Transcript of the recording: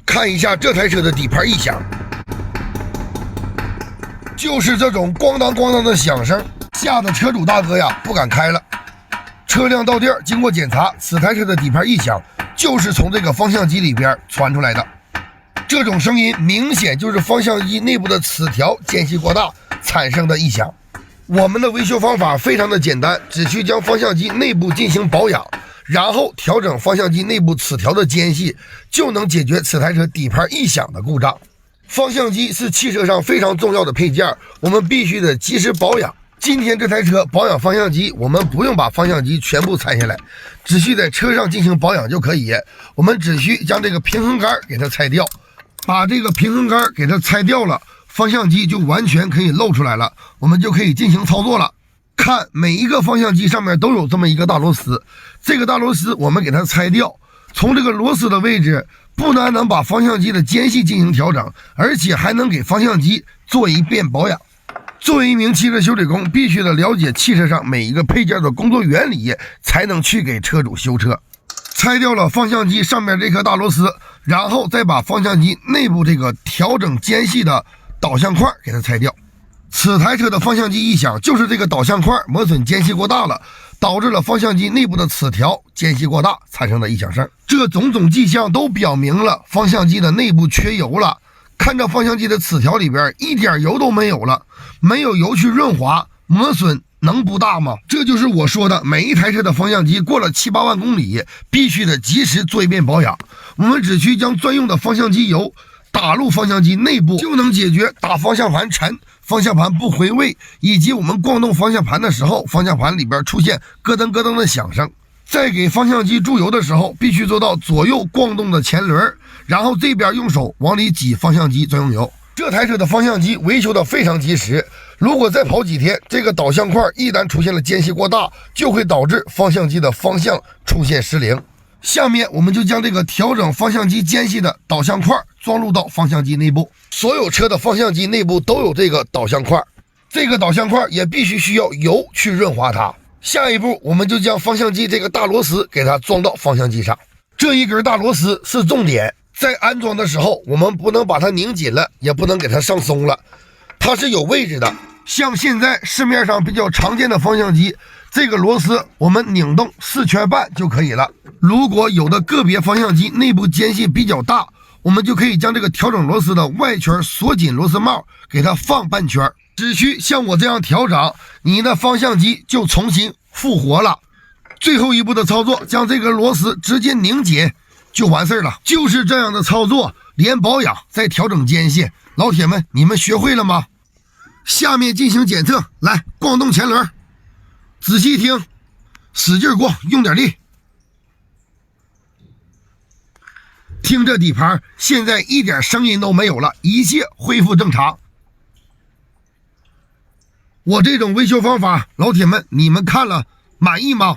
看一下这台车的底盘异响，就是这种咣当咣当的响声，吓得车主大哥呀不敢开了。车辆到店经过检查，此台车的底盘异响就是从这个方向机里边传出来的。这种声音明显就是方向机内部的齿条间隙过大产生的异响。我们的维修方法非常的简单，只需将方向机内部进行保养，然后调整方向机内部齿条的间隙，就能解决此台车底盘异响的故障。方向机是汽车上非常重要的配件，我们必须得及时保养。今天这台车保养方向机，我们不用把方向机全部拆下来，只需在车上进行保养就可以。我们只需将这个平衡杆给它拆掉，把这个平衡杆给它拆掉了，方向机就完全可以露出来了，我们就可以进行操作了。看，每一个方向机上面都有这么一个大螺丝，这个大螺丝我们给它拆掉，从这个螺丝的位置不但能把方向机的间隙进行调整，而且还能给方向机做一遍保养。作为一名汽车修理工，必须得了解汽车上每一个配件的工作原理，才能去给车主修车。拆掉了方向机上面这颗大螺丝，然后再把方向机内部这个调整间隙的导向块给它拆掉。此台车的方向机异响就是这个导向块磨损间隙过大了，导致了方向机内部的齿条间隙过大产生的异响声。这种种迹象都表明了方向机的内部缺油了。看着方向机的齿条里边一点油都没有了，没有油去润滑，磨损能不大吗？这就是我说的，每一台车的方向机过了7、8万公里，必须得及时做一遍保养。我们只需将专用的方向机油打入方向机内部，就能解决打方向盘沉、方向盘不回位，以及我们逛动方向盘的时候，方向盘里边出现咯噔咯噔的响声。在给方向机注油的时候，必须做到左右逛动的前轮，然后这边用手往里挤方向机专用油。这台车的方向机维修的非常及时，如果再跑几天，这个导向块一旦出现了间隙过大，就会导致方向机的方向出现失灵。下面我们就将这个调整方向机间隙的导向块装入到方向机内部。所有车的方向机内部都有这个导向块，这个导向块也必须需要油去润滑它。下一步，我们就将方向机这个大螺丝给它装到方向机上。这一根大螺丝是重点，在安装的时候，我们不能把它拧紧了，也不能给它上松了，它是有位置的。像现在市面上比较常见的方向机，这个螺丝我们拧动4圈半就可以了。如果有的个别方向机内部间隙比较大，我们就可以将这个调整螺丝的外圈锁紧螺丝帽，给它放半圈。只需像我这样调整，你的方向机就重新复活了。最后一步的操作，将这根螺丝直接拧紧就完事了。就是这样的操作，连保养再调整间隙。老铁们，你们学会了吗？下面进行检测，来，逛动前轮，仔细听，使劲逛，用点力。听这底盘，现在一点声音都没有了，一切恢复正常。我这种维修方法，老铁们，你们看了满意吗？